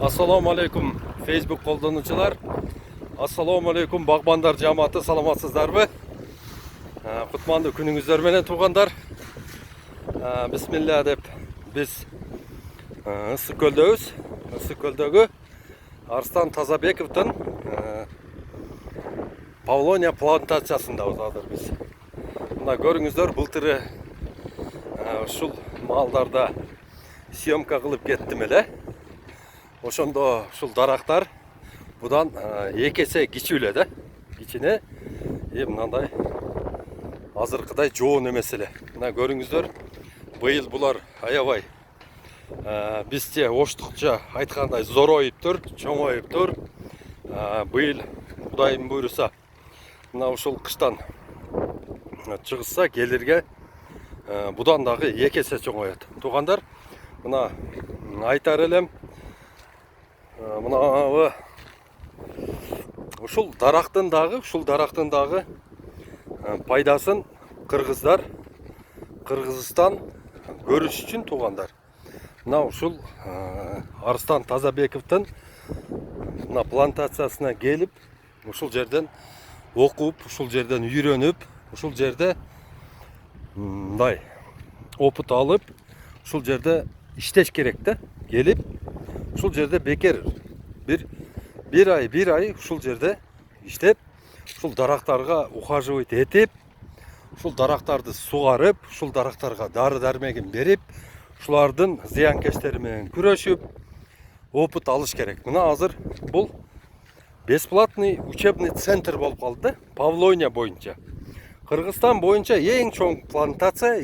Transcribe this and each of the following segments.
Assalamu alaikum Facebook қолданушылар. Assalamu alaikum бағбандар жамааты, саламатсыздарбы? Құтманды күніңіздер менен туғандар. Бисмилля деп біз Ысыкөлдөбүз. Ысыкөлдөгү Арстан Тазабековдун Павлония плантациясындабыз азыр биз. Мына көрүңүздөр, былтыры ушул малдарда съемка кылып кеттим эле. Ошондо ушул дарактар будан 2 эсе кичүүлө да. Кичине мындай азыркыдай жоон эмес эле. Мына көрүңүздөр, быйыл булар аябай бизче оштукча айткандай зороюптур, чоңоюптур. Быйыл Кудайым буйруса мына ушул кыштан чыгышса келирге будан дагы 2 эсе чоңоет. Туугандар, мына айтар элем, мына ушул дарактын дагы пайдасын Кыргызстан көрүш үчүн туугандар. Мына ушул Арстан Тазабековдун мына плантациясына келип, ушул жерден окуп, ушул жерден үйрөнүп, ушул жерде мындай опыт алып, ушул жерде иштеш керек да. Келип, ушул жерде бекер bir ay ушул жерде иштеп, ушул дарактарга ухаживать этип, ушул дарактарды сугарып, ушул дарактарга дары дармегин берип, ушулардын зыянкечтери менен күрөшүп, опыт алыш керек. Мына азыр бул бесплатный учебный центр болуп калды, Павлония боюнча. Кыргызстан боюнча эң чоң плантация,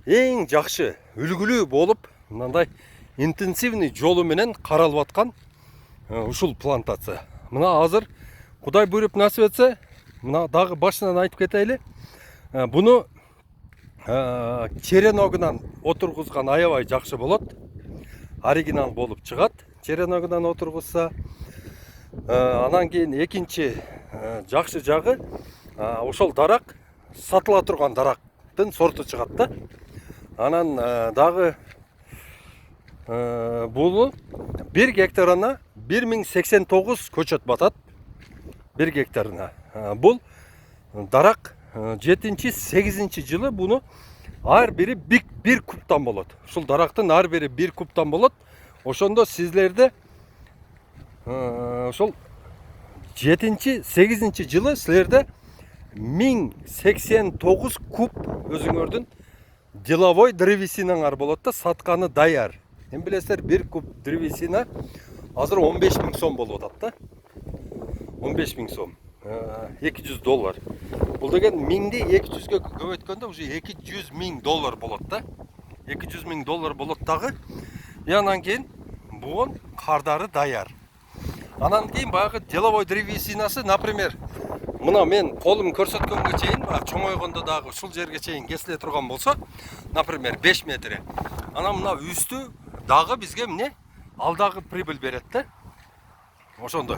эң жакшы, үлгүлүү болуп, мындай интенсивный жолу менен каралып аткан ушул плантация. Мына азыр Кудай буйруп насип этсе, мына дагы башынан айтып кетейли. Буну череногунан отургузган аябай жакшы болот. Оригинал болуп чыгат. Череногунан отургузса, анан кийин экинчи жакшы жагы, ошол дарак сатыла турган дарактын сорту чыгат да. Анан дагы бул 1 гектарына 1089 көчөт батат. 1 гектарына. Бул дарак 7-8 жылы буну ар бири 1 кубтан болот. Ушул дарактын ар бири 1 кубтан болот. Ошондо сиздерде ошол 7-8 жылы силерде 1089 куб өзүңөрдүн деловой древесинаңар болот да, сатканы даяр. Эми билесиздер, 1 куб древесина азыр 15 000 сом болуп атат да. 15 000 сом. $200. Бул деген 1000ди 200ге көбөйткөндө уже $200 000 болот да. $200 000 болот дагы. Анан кийин бугун кардары даяр. Анан кийин баягы деловой древесинасы, например, мына мен колум көрсөткөнгө чейин, чоңойгондо дагы ушул жерге чейин кесиле турган болсо, например, 5 метр. Анан мына үстү дагы бизге эмне алдагы прибыль берет да. Ошондой.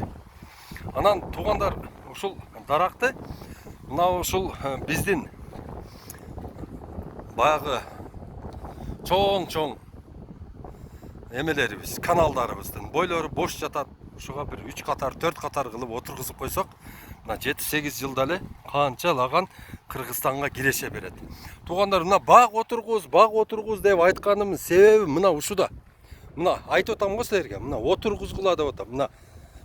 Анан туугандар, ушул даракты мына ушул биздин баягы чоң эмелерибиз, каналдарыбыздын бойлору бош жатат. Ушуга бир 3 катар, 4 катар кылып отургузуп койсок, мына 7-8 жылда эле канчалаган Кыргызстанга киреше берет. Туугандар, мына баг отургуз деп айтканымдын себеби мына ушуда. Мына айтып атам го силерге, мына отургузгула деп атам.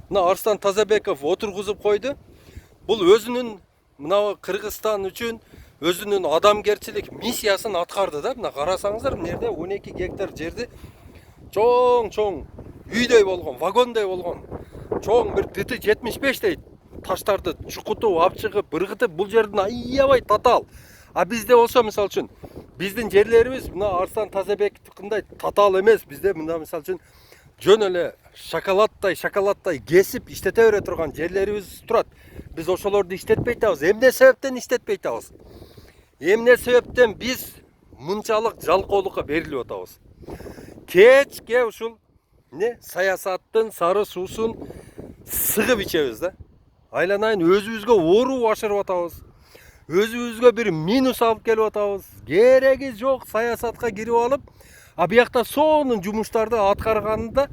Мына Арстан Тазабеков отургузуп койду. Бул өзүнүн мына Кыргызстан үчүн өзүнүн адамгерчилик миссиясын аткарды да. Мына карасаңыздар, мына жерде 12 гектар жерди чоң үйдөй болгон, вагондой болгон, чоң бир дыты 75 дейт. Таштарды чукутуп, апчыгып, ыргытып, бул жердин аябай татаал. Бизде болсо, мисалы үчүн, биздин жерлерибиз мына Арстан Тазабековдукундай татаал эмес. Бизде мына мисалы үчүн жөн эле шоколадтай кесип иштете бере турган жерлерибиз турат. Биз ошолорду иштетпей атабыз. Эмне себептен иштетпей атабыз? Эмне себептен биз мынчалык жалкоолукка берилип атабыз? Кечке ушул саясаттын сары суусун сыгып ичебиз да. Айланайын өзүбүзгө оору ашырып атабыз. Өзүбүзгө бир минус алып келип атабыз. Кереги жок саясатка кирип алып, биякта сонун жумуштарды аткарганында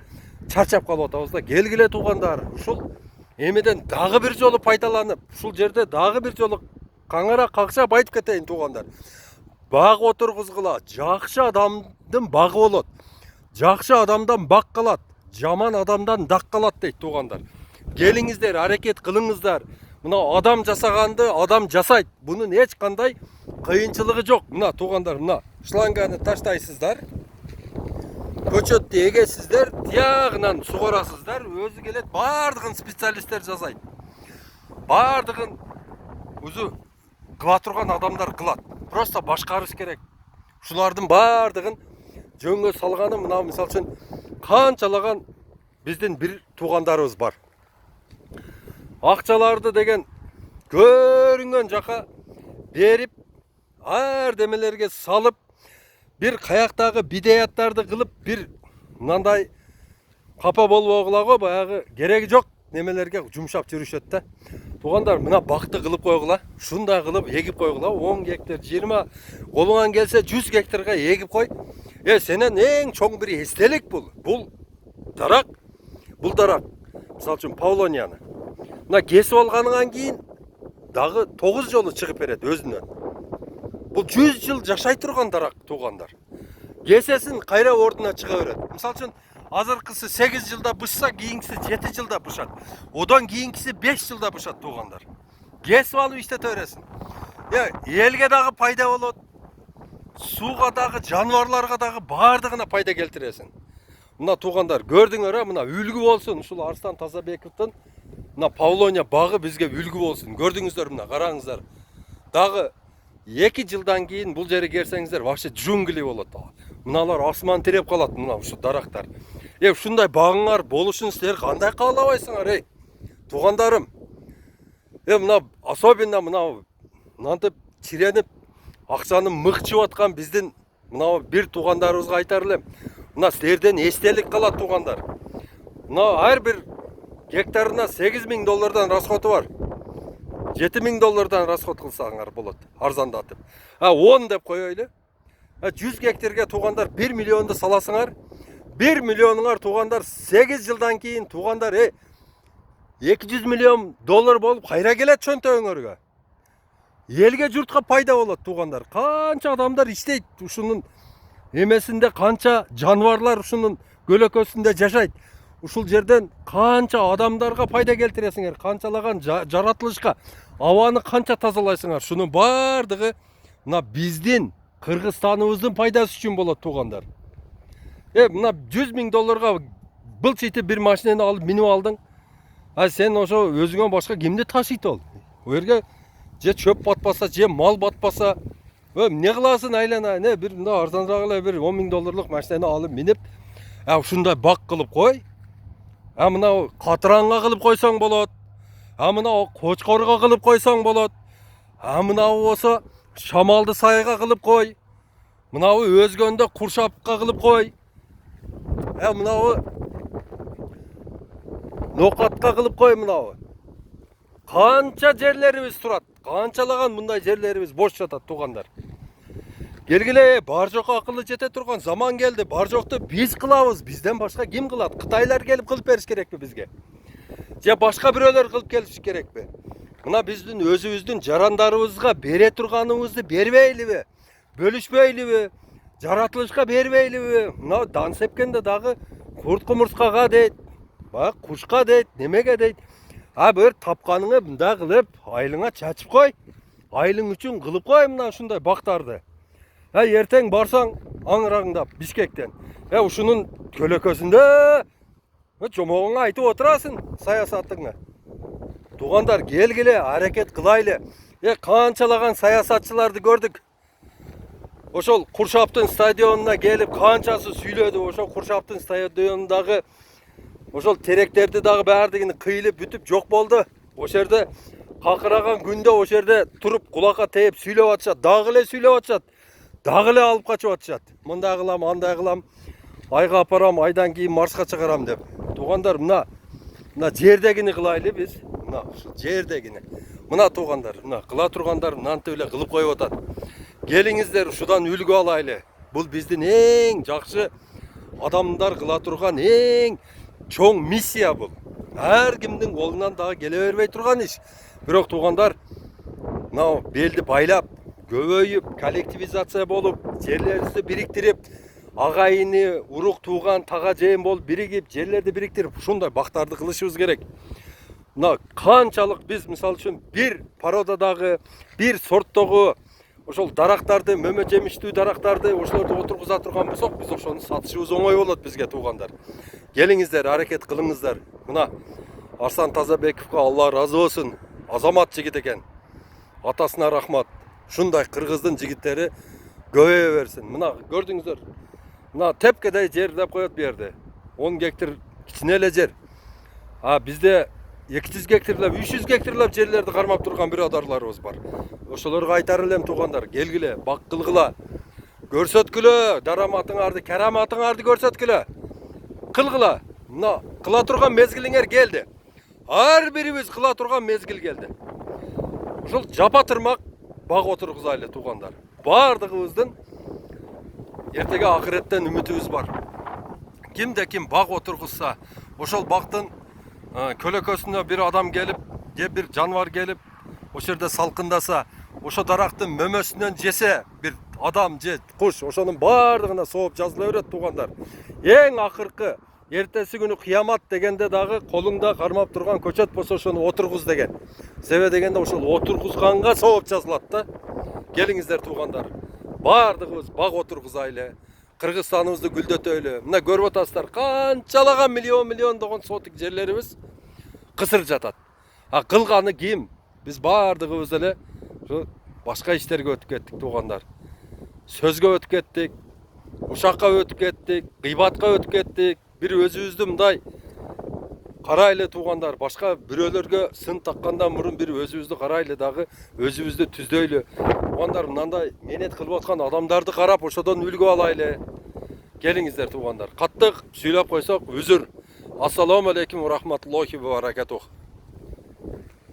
чарчап калып атабыз да. Келгиле туугандар, ушул эмеден дагы бир жолу пайдаланып, ушул жерде дагы бир жолу каңара какшап айтып кетейин туугандар. Баг отургузгула, жакшы адамдын багы болот. Жакшы адамдан бак калат, жаман адамдан дак калат дейт туугандар. Келиңиздер, аракет кылыңыздар. Мына адам жасаганды адам жасайт. Бунун эч кандай кыйынчылыгы жок. Мына туугандар, мына шланганы таштайсыздар. Көчөттү эгесиздер, тиягынан сугарасыздар. Өзү келет, бардыгын специалисттер жасайт. Бардыгын өзү кыла турган адамдар кылат. Просто башкарыш керек. Ушулардын бардыгын жөнгө салганы мына мисалы үчүн канчалаган биздин бир туугандарыбыз бар. Акчаларды деген көрүнгөн жака берип, ар демелерге салып, бир каяктагы бидаяттарды кылып, бир мындай капа болбогула го, баягы кереги жок немелерге жумшап жүрүшөт да. Туугандар, мына бакты кылып койгула, ушундай кылып эгип койгула, 10 гектар, 20, колуңан келсе 100 гектарга эгип кой. Сенен эң чоң бир эстелик бул. Бул дарак, мисалы үчүн павлонияны. Мына кесип алганыңан кийин дагы 9 жолу чыгып берет өзүнөн. Бул 100 жыл жашай турган дарак туугандар. Кесесин кайра ордуна чыга берет. Мисалы үчүн азыркысы 8 жылда бышса, кийинкиси 7 жылда бышат. Одан кийинкиси 5 жылда бышат туугандар. Кесип алып иштете бересиң. Элге дагы пайда болот. Сууга дагы, жаныбарларга дагы бардыгына пайда келтиресиң. Мына туугандар, көрдүңөр, мына үлгү болсун. Ушул Арстан Тазабековдун мына Павлония багы бизге үлгү болсун. Көрдүңүздөр, мына караңыздар. Дагы 2 жылдан кийин бул жерге келсеңиздер, вообще джунгли болот. Мыналар асман тиреп калат, мына ушул дарактар. Ушундай багыңар болушун силер кандай каалабайсыңар, туугандарым? Мына особенно мына мынантип чиренип акчаны мыкчып аткан биздин мына бир туугандарыбызга айтар элем. Мына силерден эстелик калат туугандар. Мына ар бир гектарына $8,000 расходу бар. $7,000 расход кылсаңар болот, арзандатып. 10 деп коелу. 100 гектарга туугандар 1 миллионду саласыңар. 1 миллионуңар туугандар 8 жылдан кийин туугандар 200 миллион доллар болуп кайра келет чөнтөгүңөргө. Элге журтка пайда болот туугандар. Канча адамдар иштейт ушунун эмесинде, канча жаныбарлар ушунун көлөкөсүндө жашайт. Ушул жерден канча адамдарга пайда келтиресиңер, канчалаган жаратылышка, абаны канча тазалайсыңар. Шунун бардыгы мына биздин Кыргызстаныбыздын пайдасы үчүн болот туугандар. Мына $100,000 былчыйты бир машинени алып минип алдың. Сен ошо өзүңөн башка кимди ташыйт ол? О жерге же чөп батпаса, же мал батпаса, эмне кыласың айлана, бир мына арзаныраак эле бир $10,000 машинени алып минип, ушундай бак кылып кой. Мына катыранга кылып койсоң болот. Мына кочкорго кылып койсоң болот. Мына болсо шамалды сайга кылып кой. Мына өзгөндө куршапка кылып кой. Мына нокатка кылып кой. Мына канча жерлерибиз турат, канчалаган мындай жерлерибиз бош жатат туугандар. Келгиле, бар жок акылы жете турган заман келди. Бар жокту биз кылабыз, бизден башка ким кылат? Кытайлар келип кылып бериш керекпи бизге? Же башка бирөөлөр кылып келиш керекпи? Мына биздин өзүбүздүн жарандарыбызга бере турганыбызды бербейлиби? Бөлүшпөйлүбү? Жаратылышка бербейлиби? Мына дан сепкенде дагы курт кумурскага дейт, кушка дейт, немеге дейт. Бир тапканыңы мындай кылып, айылыңа чачып кой. Айылың үчүн кылып кой мына ушундай бактарды. Эртең барсаң аңыраңдап Бишкектен. Ушунун көлөкөсүндө жомогуңа айтып отурасың саясатыңы. Туугандар, келгиле, аракет кылайлы. Канчалаган саясатчыларды көрдүк. Ошол Куршаптын стадионуна келип канчасы сүйлөдү. Ошол Куршаптын стадионундагы ошол теректерди дагы баардыгын кыйылып бүтүп жок болду. Ошол жерде какыраган күндө ошол жерде туруп кулакка тээп сүйлөп атышат. Дагы эле сүйлөп атышат. Дагы эле алып качып атышат. Мындай кылам, андай кылам. Айга апарам, айдан кийин Марска чыгарам деп. Туугандар, мына жердегини кылайлы биз. Мына ушул жердегини. Мына туугандар, мына кыла тургандар мынантип эле кылып коюп атат. Келиңиздер, ушудан үлгү алайлы. Бул биздин эң жакшы адамдар кыла турган эң чоң миссия бұл. Әр кімнің қолынан дағы келе бермей тұрған іш. Бирок туғандар, мынау белді байлап, көбөйүп, коллективизация болып, жерлерді бириктирип, ағайыны, урук туған, тага жайын болып биригип, жерлерді бириктирип, ушундай бактарды кылышыбыз керек. Мына канчалык біз мисалы үчүн бир породадагы, бир сорттогу ошол дарактарды, мөмө жемиштүү дарактарды ошолорду отургуза турган болсок, биз ошону сатышыбыз оңой болот бизге туугандар. Келиңиздер, аракет кылыңыздар. Мына Арсан Тазабековго Алла разы болсун. Азамат жигит экен. Атасына рахмат. Ушундай кыргыздын жигиттери көбөйө берсин. Мына көрдүңүздөр. Мына тепкедей жер деп коет бу жерде. 10 гектар кичине эле жер. Бизде 200 гектарлап, 300 гектарлап жерлерди кармап турган бирадарларыбыз бар. Ошолорго айтар элем туугандар, келгиле, бак кылгыла. Көрсөткүлө, дараматыңарды, караматыңарды көрсөткүлө. Кылгыла. Мына кыла турган мезгилиңер келди. Ар бирибиз кыла турган мезгил келди. Ушул жапа тырмак бак отургузайлы туугандар. Бардыгыбыздын эртеге акыреттен үмүтүбүз бар. Кимде ким бак отургузса, ошол бактын көлөкөсүнө bir адам келип, же bir жаныбар келип, ошол жерде салкындаса, ошо дарактын мөмөсүнөн жесе, bir адам же куш, ошонун бардыгына сооп жазыла берет туугандар. Эң акыркы эртеси күнү кыямат дегенде дагы колуңда кармап турган көчөт болсо ошону отургуз деген. Себеби дегенде ошол отургузганга сооп жазылат да. Келиңиздер туугандар. Бардыгыбыз бак отургузайлы. Кыргызстаныбызды гүлдөтөйлү. Мына көрүп атасыздар, канчалаган миллиондогон сотик жерлерибиз кысыр жатат. Кылганы ким? Биз бардыгыбыз эле башка иштерге өтүп кеттик туугандар. Сөзгө өтүп кеттик, ушакка өтүп кеттик, гыйбатка өтүп кеттик. Bir өзүбүздү мындай карайлы туугандар, башка бирөөлөргө сын таккандан мурун bir өзүбүздү карайлы дагы, өзүбүздү түздөйлү. Туугандар, мындай менет кылып аткан адамдарды карап, ошодон үлгү алайлы. Келиңиздер туугандар. Каттык сүйлөп койсок, үзүр. Ассаламу алейкум ва рахматуллахи ва баракатух.